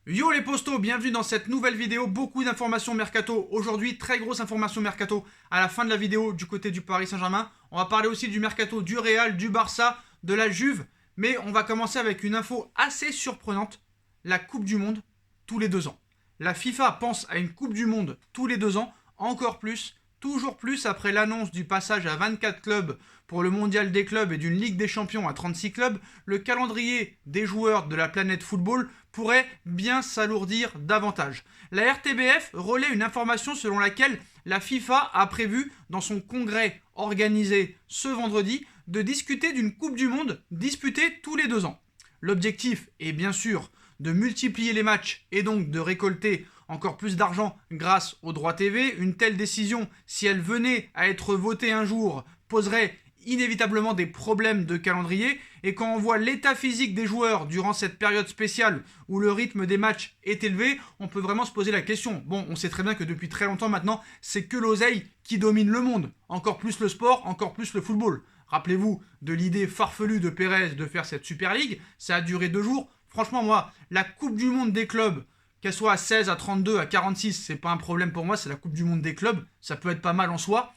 Yo les postos, bienvenue dans cette nouvelle vidéo, beaucoup d'informations mercato. Aujourd'hui, très grosse information mercato à la fin de la vidéo du côté du Paris Saint-Germain. On va parler aussi du mercato du Real, du Barça, de la Juve. Mais on va commencer avec une info assez surprenante. La Coupe du Monde, tous les 2 ans. La FIFA pense à une Coupe du Monde tous les 2 ans, encore plus, toujours plus après l'annonce du passage à 24 clubs pour le mondial des clubs et d'une Ligue des champions à 36 clubs. Le calendrier des joueurs de la planète football pourrait bien s'alourdir davantage. La RTBF relaie une information selon laquelle la FIFA a prévu, dans son congrès organisé ce vendredi, de discuter d'une Coupe du Monde disputée tous les 2 ans. L'objectif est bien sûr de multiplier les matchs et donc de récolter encore plus d'argent grâce aux droits TV. Une telle décision, si elle venait à être votée un jour, poserait inévitablement des problèmes de calendrier, et quand on voit l'état physique des joueurs durant cette période spéciale où le rythme des matchs est élevé, on peut vraiment se poser la question. Bon, on sait très bien que depuis très longtemps maintenant, c'est que l'oseille qui domine le monde, encore plus le sport, encore plus le football. Rappelez-vous de l'idée farfelue de Pérez de faire cette Super League, ça a duré 2 jours. Franchement, moi, la Coupe du Monde des clubs, qu'elle soit à 16, à 32, à 46, c'est pas un problème pour moi, c'est la Coupe du Monde des clubs, ça peut être pas mal en soi.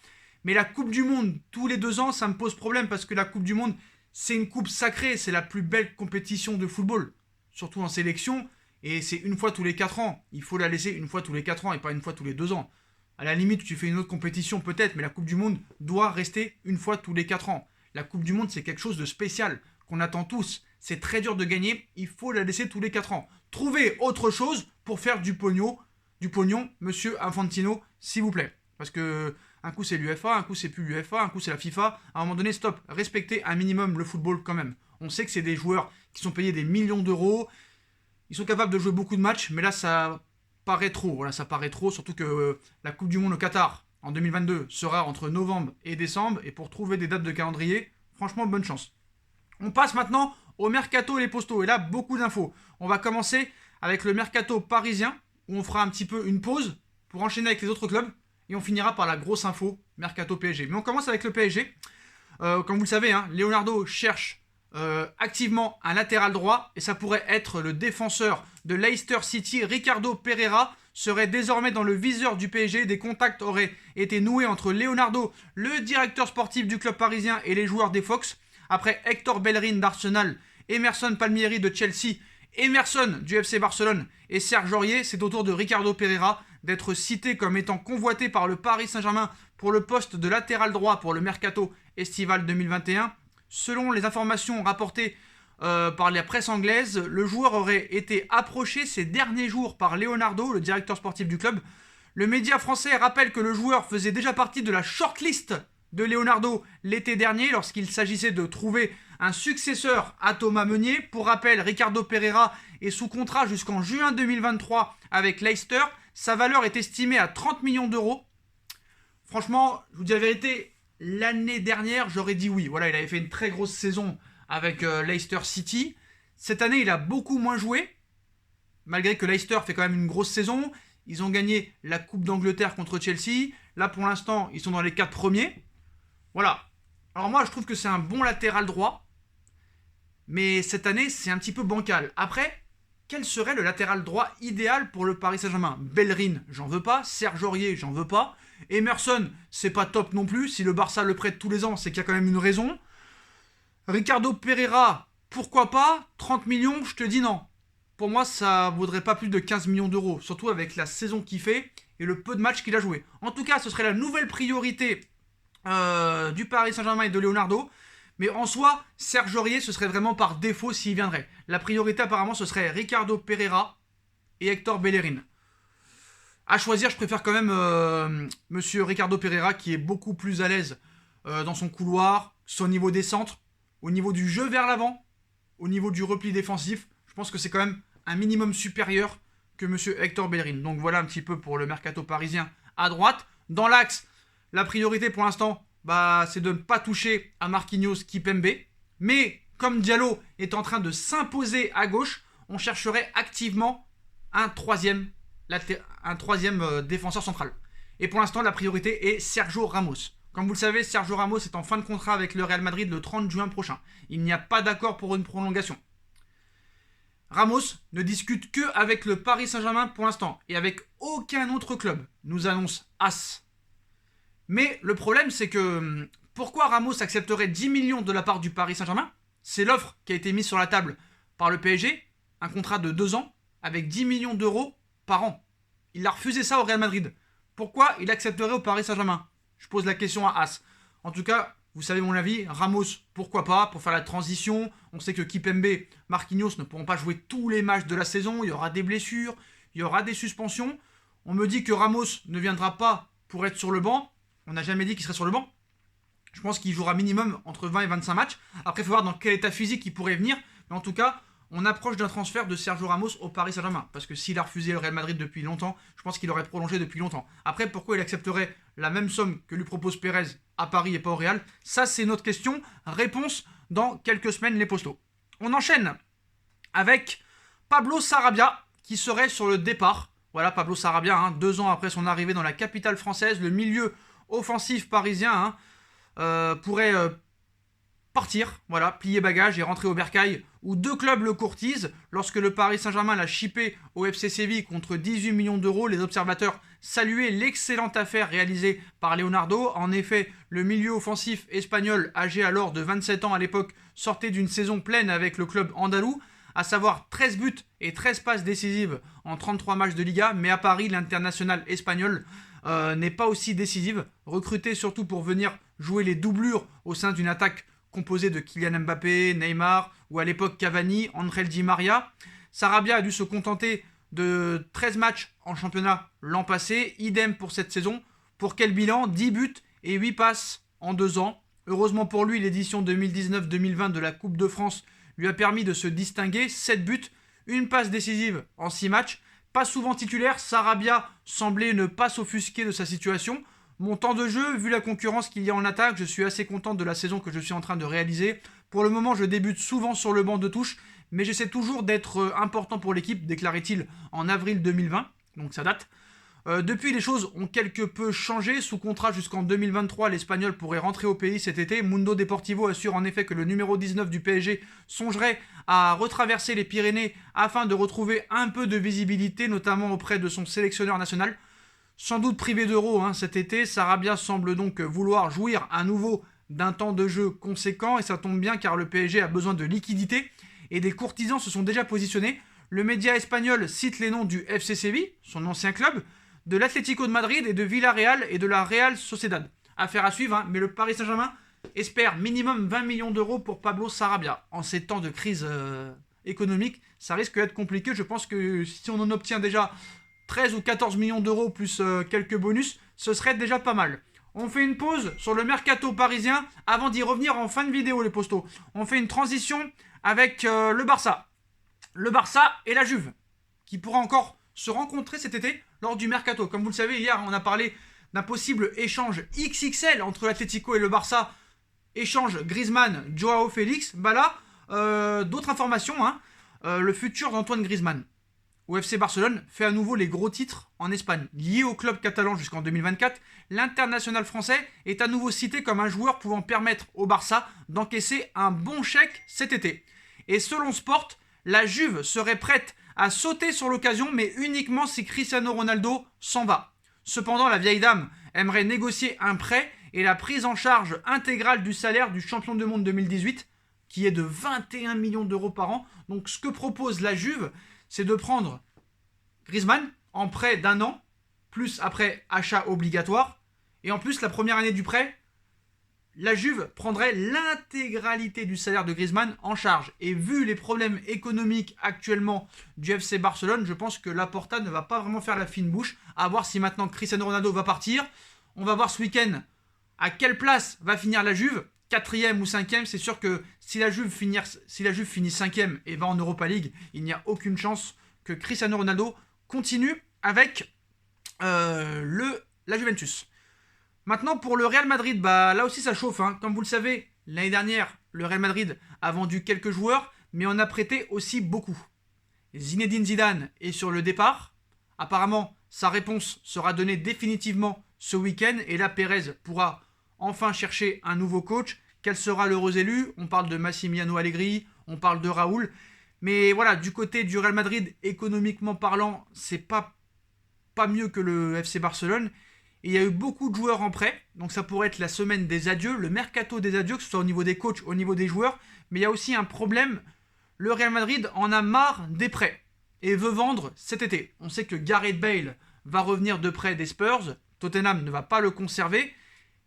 Mais la Coupe du Monde, tous les 2 ans, ça me pose problème parce que la Coupe du Monde, c'est une coupe sacrée, c'est la plus belle compétition de football, surtout en sélection, et c'est une fois tous les 4 ans. Il faut la laisser une fois tous les 4 ans et pas une fois tous les 2 ans. À la limite, tu fais une autre compétition peut-être, mais la Coupe du Monde doit rester une fois tous les 4 ans. La Coupe du Monde, c'est quelque chose de spécial, qu'on attend tous. C'est très dur de gagner, il faut la laisser tous les 4 ans. Trouvez autre chose pour faire du pognon, monsieur Infantino, s'il vous plaît. Parce que un coup c'est l'UEFA, un coup c'est plus l'UEFA, un coup c'est la FIFA. À un moment donné, stop, respectez un minimum le football quand même. On sait que c'est des joueurs qui sont payés des millions d'euros, ils sont capables de jouer beaucoup de matchs, mais là ça paraît trop. Voilà, ça paraît trop, surtout que la Coupe du Monde au Qatar en 2022 sera entre novembre et décembre, et pour trouver des dates de calendrier, franchement bonne chance. On passe maintenant au mercato et les postos, et là beaucoup d'infos. On va commencer avec le mercato parisien, où on fera un petit peu une pause pour enchaîner avec les autres clubs. Et on finira par la grosse info, mercato PSG. Mais on commence avec le PSG. Comme vous le savez, Leonardo cherche activement un latéral droit. Et ça pourrait être le défenseur de Leicester City, Ricardo Pereira, serait désormais dans le viseur du PSG. Des contacts auraient été noués entre Leonardo, le directeur sportif du club parisien, et les joueurs des Fox. Après Hector Bellerin d'Arsenal, Emerson Palmieri de Chelsea, Emerson du FC Barcelone et Serge Aurier, c'est au tour de Ricardo Pereira d'être cité comme étant convoité par le Paris Saint-Germain pour le poste de latéral droit pour le mercato estival 2021. Selon les informations rapportées par la presse anglaise, le joueur aurait été approché ces derniers jours par Leonardo, le directeur sportif du club. Le média français rappelle que le joueur faisait déjà partie de la shortlist de Leonardo l'été dernier lorsqu'il s'agissait de trouver un successeur à Thomas Meunier. Pour rappel, Ricardo Pereira est sous contrat jusqu'en juin 2023 avec Leicester. Sa valeur est estimée à 30 millions d'euros. Franchement, je vous dis la vérité, l'année dernière, j'aurais dit oui. Voilà, il avait fait une très grosse saison avec Leicester City. Cette année, il a beaucoup moins joué, malgré que Leicester fait quand même une grosse saison. Ils ont gagné la Coupe d'Angleterre contre Chelsea. Là, pour l'instant, ils sont dans les 4 premiers. Voilà. Alors moi, je trouve que c'est un bon latéral droit. Mais cette année, c'est un petit peu bancal. Après, quel serait le latéral droit idéal pour le Paris Saint-Germain? Bellerin, j'en veux pas. Serge Aurier, j'en veux pas. Emerson, c'est pas top non plus. Si le Barça le prête tous les ans, c'est qu'il y a quand même une raison. Ricardo Pereira, pourquoi pas? 30 millions, je te dis non. Pour moi, ça vaudrait pas plus de 15 millions d'euros. Surtout avec la saison qu'il fait et le peu de matchs qu'il a joué. En tout cas, ce serait la nouvelle priorité du Paris Saint-Germain et de Leonardo. Mais en soi, Serge Aurier, ce serait vraiment par défaut s'il viendrait. La priorité apparemment, ce serait Ricardo Pereira et Hector Bellerin. À choisir, je préfère quand même monsieur Ricardo Pereira, qui est beaucoup plus à l'aise dans son couloir, son niveau des centres, au niveau du jeu vers l'avant, au niveau du repli défensif. Je pense que c'est quand même un minimum supérieur que monsieur Hector Bellerin. Donc voilà un petit peu pour le mercato parisien à droite. Dans l'axe, la priorité pour l'instant, c'est de ne pas toucher à Marquinhos Kipembe. Mais comme Diallo est en train de s'imposer à gauche, on chercherait activement un troisième défenseur central. Et pour l'instant, la priorité est Sergio Ramos. Comme vous le savez, Sergio Ramos est en fin de contrat avec le Real Madrid le 30 juin prochain. Il n'y a pas d'accord pour une prolongation. Ramos ne discute que avec le Paris Saint-Germain pour l'instant et avec aucun autre club, nous annonce AS. Mais le problème, c'est que pourquoi Ramos accepterait 10 millions de la part du Paris Saint-Germain? C'est l'offre qui a été mise sur la table par le PSG, un contrat de 2 ans avec 10 millions d'euros par an. Il a refusé ça au Real Madrid. Pourquoi il accepterait au Paris Saint-Germain? Je pose la question à As. En tout cas, vous savez mon avis, Ramos, pourquoi pas, pour faire la transition. On sait que Kipembe, Marquinhos ne pourront pas jouer tous les matchs de la saison. Il y aura des blessures, il y aura des suspensions. On me dit que Ramos ne viendra pas pour être sur le banc. On n'a jamais dit qu'il serait sur le banc. Je pense qu'il jouera minimum entre 20 et 25 matchs. Après, il faut voir dans quel état physique il pourrait venir. Mais en tout cas, on approche d'un transfert de Sergio Ramos au Paris Saint-Germain. Parce que s'il a refusé le Real Madrid depuis longtemps, je pense qu'il aurait prolongé depuis longtemps. Après, pourquoi il accepterait la même somme que lui propose Pérez à Paris et pas au Real? Ça, c'est notre question. Réponse dans quelques semaines, les postos. On enchaîne avec Pablo Sarabia, qui serait sur le départ. Voilà, Pablo Sarabia, 2 ans après son arrivée dans la capitale française, le milieu offensif parisien pourrait partir, voilà, plier bagage et rentrer au bercail, où 2 clubs le courtisent. Lorsque le Paris Saint-Germain l'a chippé au FC Séville contre 18 millions d'euros, les observateurs saluaient l'excellente affaire réalisée par Leonardo. En effet, le milieu offensif espagnol, âgé alors de 27 ans à l'époque, sortait d'une saison pleine avec le club andalou, à savoir 13 buts et 13 passes décisives en 33 matchs de Liga, mais à Paris, l'international espagnol n'est pas aussi décisive, recruté surtout pour venir jouer les doublures au sein d'une attaque composée de Kylian Mbappé, Neymar ou à l'époque Cavani, Angel Di Maria. Sarabia a dû se contenter de 13 matchs en championnat l'an passé, idem pour cette saison. Pour quel bilan? 10 buts et 8 passes en 2 ans. Heureusement pour lui, l'édition 2019-2020 de la Coupe de France lui a permis de se distinguer. 7 buts, une passe décisive en 6 matchs. Pas souvent titulaire, Sarabia semblait ne pas s'offusquer de sa situation. Mon temps de jeu, vu la concurrence qu'il y a en attaque, je suis assez content de la saison que je suis en train de réaliser. Pour le moment, je débute souvent sur le banc de touche, mais j'essaie toujours d'être important pour l'équipe, déclarait-il en avril 2020, donc ça date. Depuis, les choses ont quelque peu changé. Sous contrat jusqu'en 2023, l'Espagnol pourrait rentrer au pays cet été. Mundo Deportivo assure en effet que le numéro 19 du PSG songerait à retraverser les Pyrénées afin de retrouver un peu de visibilité, notamment auprès de son sélectionneur national. Sans doute privé d'euros cet été, Sarabia semble donc vouloir jouir à nouveau d'un temps de jeu conséquent, et ça tombe bien car le PSG a besoin de liquidité et des courtisans se sont déjà positionnés. Le média espagnol cite les noms du FC Séville, son ancien club, de l'Atlético de Madrid et de Villarreal et de la Real Sociedad. Affaire à suivre, mais le Paris Saint-Germain espère minimum 20 millions d'euros pour Pablo Sarabia. En ces temps de crise économique, ça risque d'être compliqué. Je pense que si on en obtient déjà 13 ou 14 millions d'euros plus quelques bonus, ce serait déjà pas mal. On fait une pause sur le mercato parisien avant d'y revenir en fin de vidéo, les postos. On fait une transition avec le Barça. Le Barça et la Juve, qui pourra encore se rencontrer cet été lors du mercato. Comme vous le savez, hier, on a parlé d'un possible échange XXL entre l'Atlético et le Barça. Échange Griezmann, Joao Félix. Bah là, d'autres informations. Le futur d'Antoine Griezmann au FC Barcelone fait à nouveau les gros titres en Espagne. Lié au club catalan jusqu'en 2024, l'international français est à nouveau cité comme un joueur pouvant permettre au Barça d'encaisser un bon chèque cet été. Et selon Sport, la Juve serait prête à sauter sur l'occasion, mais uniquement si Cristiano Ronaldo s'en va. Cependant, la vieille dame aimerait négocier un prêt et la prise en charge intégrale du salaire du champion du monde 2018, qui est de 21 millions d'euros par an. Donc ce que propose la Juve, c'est de prendre Griezmann en prêt d'1 an, plus après achat obligatoire, et en plus la première année du prêt, la Juve prendrait l'intégralité du salaire de Griezmann en charge. Et vu les problèmes économiques actuellement du FC Barcelone, je pense que Laporta ne va pas vraiment faire la fine bouche. À voir si maintenant Cristiano Ronaldo va partir. On va voir ce week-end à quelle place va finir la Juve. 4e ou 5e, c'est sûr que si la Juve finit 5e et va en Europa League, il n'y a aucune chance que Cristiano Ronaldo continue avec la Juventus. Maintenant, pour le Real Madrid, là aussi ça chauffe. Comme vous le savez, l'année dernière, le Real Madrid a vendu quelques joueurs, mais en a prêté aussi beaucoup. Zinedine Zidane est sur le départ. Apparemment, sa réponse sera donnée définitivement ce week-end, et là, Pérez pourra enfin chercher un nouveau coach. Quel sera l'heureux élu? On parle de Massimiliano Allegri, on parle de Raoul. Mais voilà, du côté du Real Madrid, économiquement parlant, c'est pas mieux que le FC Barcelone. Et il y a eu beaucoup de joueurs en prêt, donc ça pourrait être la semaine des adieux, le mercato des adieux, que ce soit au niveau des coachs, au niveau des joueurs. Mais il y a aussi un problème, le Real Madrid en a marre des prêts et veut vendre cet été. On sait que Gareth Bale va revenir de prêt des Spurs, Tottenham ne va pas le conserver.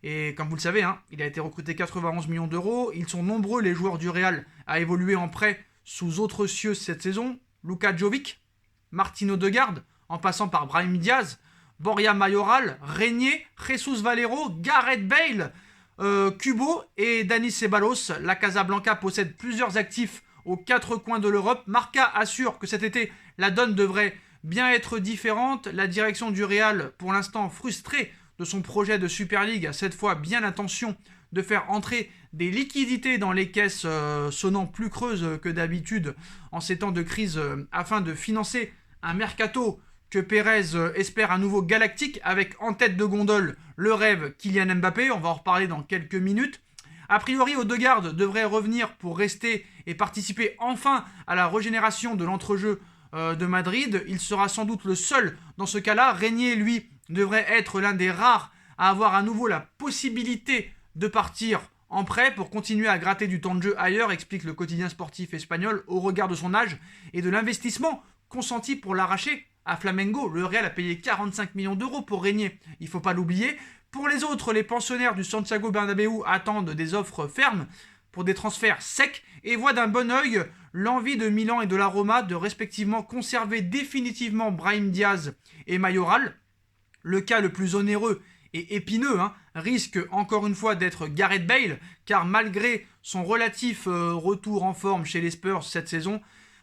Et comme vous le savez, il a été recruté 91 millions d'euros. Ils sont nombreux, les joueurs du Real, à évoluer en prêt sous autres cieux cette saison. Luka Jovic, Martin Odegaard, en passant par Brahim Diaz, Borja Mayoral, Régnier, Jesus Valero, Gareth Bale, Kubo et Dani Ceballos. La Casablanca possède plusieurs actifs aux quatre coins de l'Europe. Marca assure que cet été, la donne devrait bien être différente. La direction du Real, pour l'instant frustrée de son projet de Super League, a cette fois bien l'intention de faire entrer des liquidités dans les caisses sonnant plus creuses que d'habitude en ces temps de crise afin de financer un mercato que Pérez espère à nouveau galactique avec en tête de gondole le rêve Kylian Mbappé. On va en reparler dans quelques minutes. A priori, Odegaard devrait revenir pour rester et participer enfin à la régénération de l'entrejeu de Madrid. Il sera sans doute le seul dans ce cas-là. Régnier, lui, devrait être l'un des rares à avoir à nouveau la possibilité de partir en prêt pour continuer à gratter du temps de jeu ailleurs, explique le quotidien sportif espagnol, au regard de son âge et de l'investissement consenti pour l'arracher à Flamengo. Le Real a payé 45 millions d'euros pour Régnier, il ne faut pas l'oublier. Pour les autres, les pensionnaires du Santiago Bernabéu attendent des offres fermes pour des transferts secs et voient d'un bon œil l'envie de Milan et de la Roma de respectivement conserver définitivement Brahim Diaz et Mayoral. Le cas le plus onéreux et épineux risque encore une fois d'être Gareth Bale, car malgré son relatif retour en forme chez les Spurs cette saison,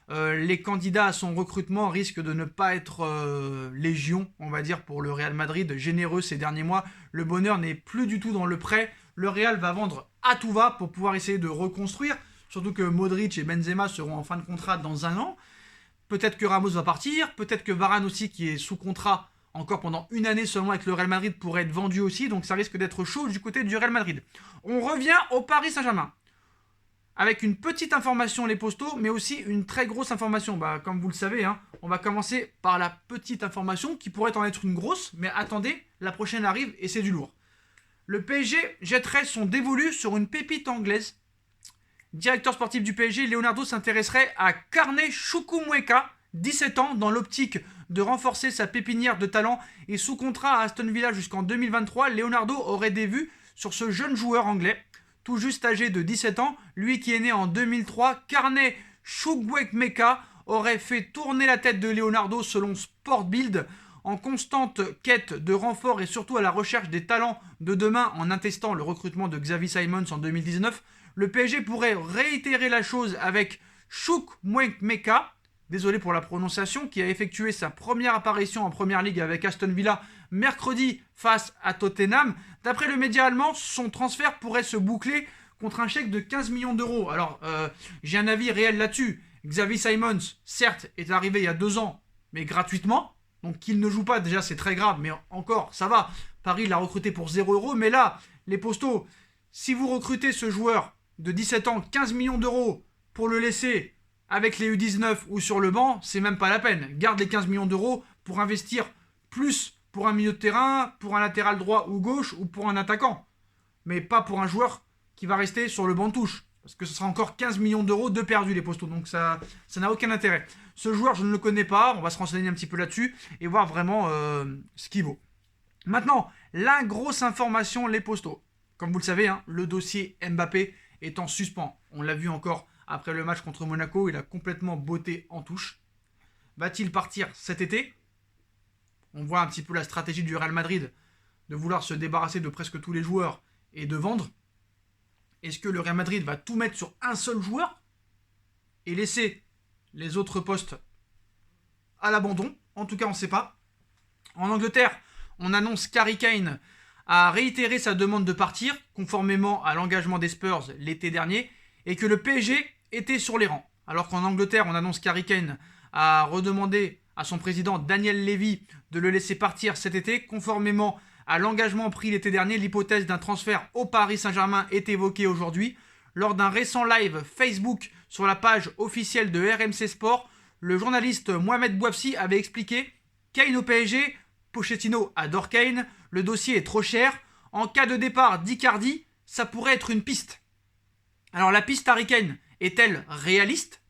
les candidats à son recrutement risquent de ne pas être légion, on va dire, pour le Real Madrid, généreux ces derniers mois. Le bonheur n'est plus du tout dans le prêt. Le Real va vendre à tout va pour pouvoir essayer de reconstruire, surtout que Modric et Benzema seront en fin de contrat dans 1 an. Peut-être que Ramos va partir, peut-être que Varane aussi, qui est sous contrat encore pendant 1 année seulement avec le Real Madrid, pourrait être vendu aussi, donc ça risque d'être chaud du côté du Real Madrid. On revient au Paris Saint-Germain, avec une petite information les postos, mais aussi une très grosse information. Comme vous le savez, on va commencer par la petite information, qui pourrait en être une grosse, mais attendez, la prochaine arrive et c'est du lourd. Le PSG jetterait son dévolu sur une pépite anglaise. Directeur sportif du PSG, Leonardo s'intéresserait à Carne Chukwuemeka, 17 ans, dans l'optique de renforcer sa pépinière de talent et sous contrat à Aston Villa jusqu'en 2023. Leonardo aurait des vues sur ce jeune joueur anglais, tout juste âgé de 17 ans, lui qui est né en 2003. Carne Chukwuemeka aurait fait tourner la tête de Leonardo selon Sport Bild, en constante quête de renfort et surtout à la recherche des talents de demain en attestant le recrutement de Xavi Simons en 2019. Le PSG pourrait réitérer la chose avec Chukwuemeka, désolé pour la prononciation, qui a effectué sa première apparition en Première Ligue avec Aston Villa mercredi face à Tottenham. D'après le média allemand, son transfert pourrait se boucler contre un chèque de 15 millions d'euros. Alors, j'ai un avis réel là-dessus. Xavi Simons, certes, est arrivé il y a 2 ans, mais gratuitement. Donc qu'il ne joue pas, déjà, c'est très grave, mais encore, ça va. Paris l'a recruté pour 0 €. Mais là, les postos, si vous recrutez ce joueur de 17 ans, 15 millions d'euros pour le laisser avec les U19 ou sur le banc, c'est même pas la peine. Garde les 15 millions d'euros pour investir plus pour un milieu de terrain, pour un latéral droit ou gauche ou pour un attaquant. Mais pas pour un joueur qui va rester sur le banc de touche. Parce que ce sera encore 15 millions d'euros de perdus, les postos. Donc ça n'a aucun intérêt. Ce joueur, je ne le connais pas. On va se renseigner un petit peu là-dessus et voir vraiment ce qu'il vaut. Maintenant, la grosse information, les postos. Comme vous le savez, le dossier Mbappé est en suspens. On l'a vu encore après le match contre Monaco. Il a complètement botté en touche. Va-t-il partir cet été ? On voit un petit peu la stratégie du Real Madrid de vouloir se débarrasser de presque tous les joueurs et de vendre. Est-ce que le Real Madrid va tout mettre sur un seul joueur et laisser les autres postes à l'abandon ? En tout cas, on ne sait pas. En Angleterre, on annonce qu'Harry Kane a réitéré sa demande de partir, conformément à l'engagement des Spurs l'été dernier, et que le PSG était sur les rangs. Alors qu'en Angleterre, on annonce qu'Harry Kane a redemandé à son président Daniel Levy de le laisser partir cet été, conformément à l'engagement pris l'été dernier. L'hypothèse d'un transfert au Paris Saint-Germain est évoquée aujourd'hui. Lors d'un récent live Facebook sur la page officielle de RMC Sport, le journaliste Mohamed Bouafsi avait expliqué Kane au PSG, Pochettino adore Kane, le dossier est trop cher, en cas de départ d'Icardi, ça pourrait être une piste. Alors la piste Harry Kane est-elle réaliste,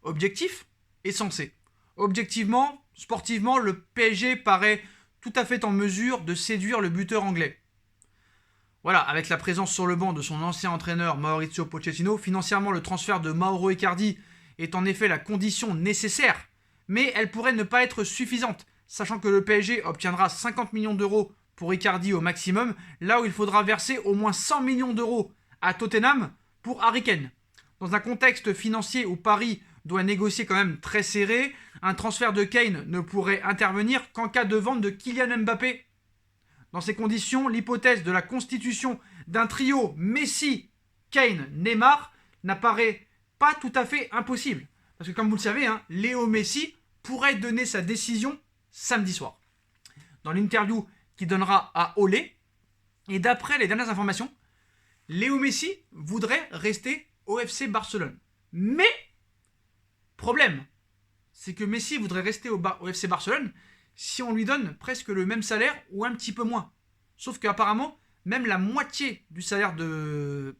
objectif et sensé? Objectivement, sportivement, le PSG paraît tout à fait en mesure de séduire le buteur anglais. Voilà, avec la présence sur le banc de son ancien entraîneur Mauricio Pochettino, financièrement le transfert de Mauro Icardi est en effet la condition nécessaire, mais elle pourrait ne pas être suffisante, sachant que le PSG obtiendra 50 millions d'euros pour Icardi au maximum, là où il faudra verser au moins 100 millions d'euros à Tottenham pour Harry Kane. Dans un contexte financier où Paris doit négocier quand même très serré, un transfert de Kane ne pourrait intervenir qu'en cas de vente de Kylian Mbappé. Dans ces conditions, l'hypothèse de la constitution d'un trio Messi, Kane, Neymar n'apparaît pas tout à fait impossible. Parce que comme vous le savez, Léo Messi pourrait donner sa décision samedi soir. Dans l'interview qu'il donnera à Olé, et d'après les dernières informations, Léo Messi voudrait rester au FC Barcelone. Mais, problème, c'est que Messi voudrait rester au FC Barcelone si on lui donne presque le même salaire ou un petit peu moins. Sauf qu'apparemment, même la moitié du salaire de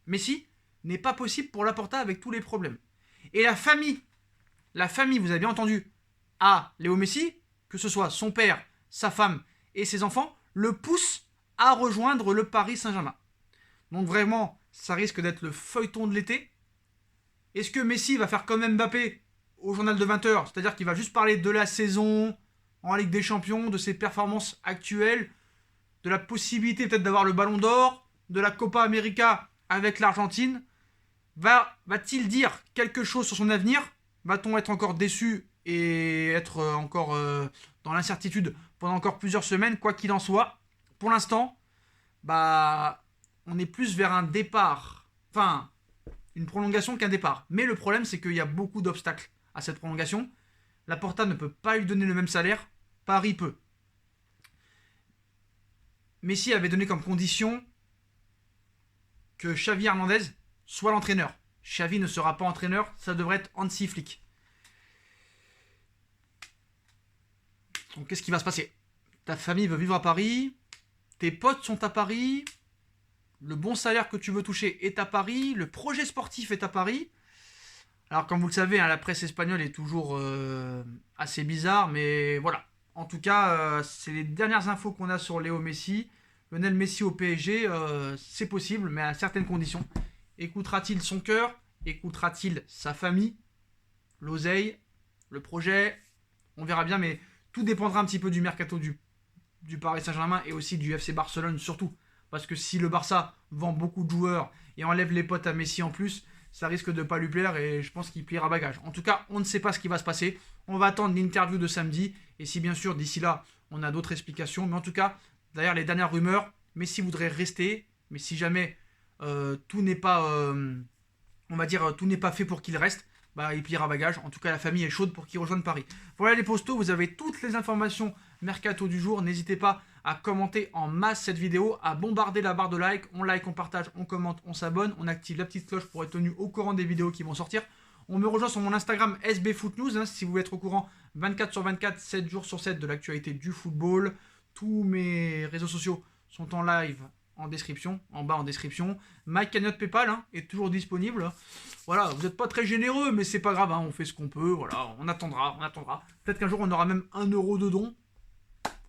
Messi n'est pas possible pour Laporta avec tous les problèmes. Et la famille, vous avez bien entendu, à Léo Messi, que ce soit son père, sa femme et ses enfants, le pousse à rejoindre le Paris Saint-Germain. Donc vraiment, ça risque d'être le feuilleton de l'été. Est-ce que Messi va faire comme Mbappé au journal de 20h, c'est-à-dire qu'il va juste parler de la saison en Ligue des Champions, de ses performances actuelles, de la possibilité peut-être d'avoir le Ballon d'Or, de la Copa América avec l'Argentine? Va-t-il dire quelque chose sur son avenir? Va-t-on être encore déçu et être encore dans l'incertitude pendant encore plusieurs semaines? Quoi qu'il en soit, pour l'instant, on est plus vers un départ, enfin, une prolongation qu'un départ. Mais le problème, c'est qu'il y a beaucoup d'obstacles à cette prolongation. Laporta ne peut pas lui donner le même salaire, Paris peut. Messi avait donné comme condition que Xavi Hernandez soit l'entraîneur. Xavi ne sera pas entraîneur, ça devrait être Hansi Flick. Donc qu'est-ce qui va se passer? Ta famille veut vivre à Paris, tes potes sont à Paris, le bon salaire que tu veux toucher est à Paris, le projet sportif est à Paris. Alors comme vous le savez, la presse espagnole est toujours assez bizarre, mais voilà. En tout cas, c'est les dernières infos qu'on a sur Léo Messi. Lionel Messi au PSG, c'est possible, mais à certaines conditions. Écoutera-t-il son cœur? Écoutera-t-il sa famille? L'oseille? Le projet? On verra bien, mais tout dépendra un petit peu du mercato du Paris Saint-Germain et aussi du FC Barcelone surtout. Parce que si le Barça vend beaucoup de joueurs et enlève les potes à Messi en plus, ça risque de ne pas lui plaire et je pense qu'il pliera bagage. En tout cas, on ne sait pas ce qui va se passer. On va attendre l'interview de samedi. Et si bien sûr, d'ici là, on a d'autres explications. Mais en tout cas, derrière les dernières rumeurs, Messi voudrait rester. Mais si jamais tout n'est pas, tout n'est pas fait pour qu'il reste, il pliera bagage. En tout cas, la famille est chaude pour qu'il rejoigne Paris. Voilà les postos, vous avez toutes les informations mercato du jour. N'hésitez pas à commenter en masse cette vidéo, à bombarder la barre de like. On like, on partage, on commente, on s'abonne. On active la petite cloche pour être tenu au courant des vidéos qui vont sortir. On me rejoint sur mon Instagram SBFootNews, si vous voulez être au courant 24/24, 7 jours sur 7 de l'actualité du football. Tous mes réseaux sociaux sont en live en description, en bas en description. Ma cagnotte PayPal est toujours disponible. Voilà, vous n'êtes pas très généreux, mais c'est pas grave, on fait ce qu'on peut. Voilà, on attendra. Peut-être qu'un jour on aura même 1 euro de don.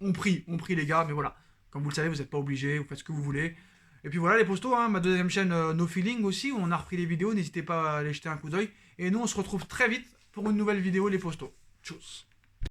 On prie les gars, mais voilà. Comme vous le savez, vous n'êtes pas obligés, vous faites ce que vous voulez. Et puis voilà les postos, ma deuxième chaîne No Feeling aussi, où on a repris les vidéos, n'hésitez pas à aller jeter un coup d'œil. Et nous on se retrouve très vite pour une nouvelle vidéo les postos. Tchuss.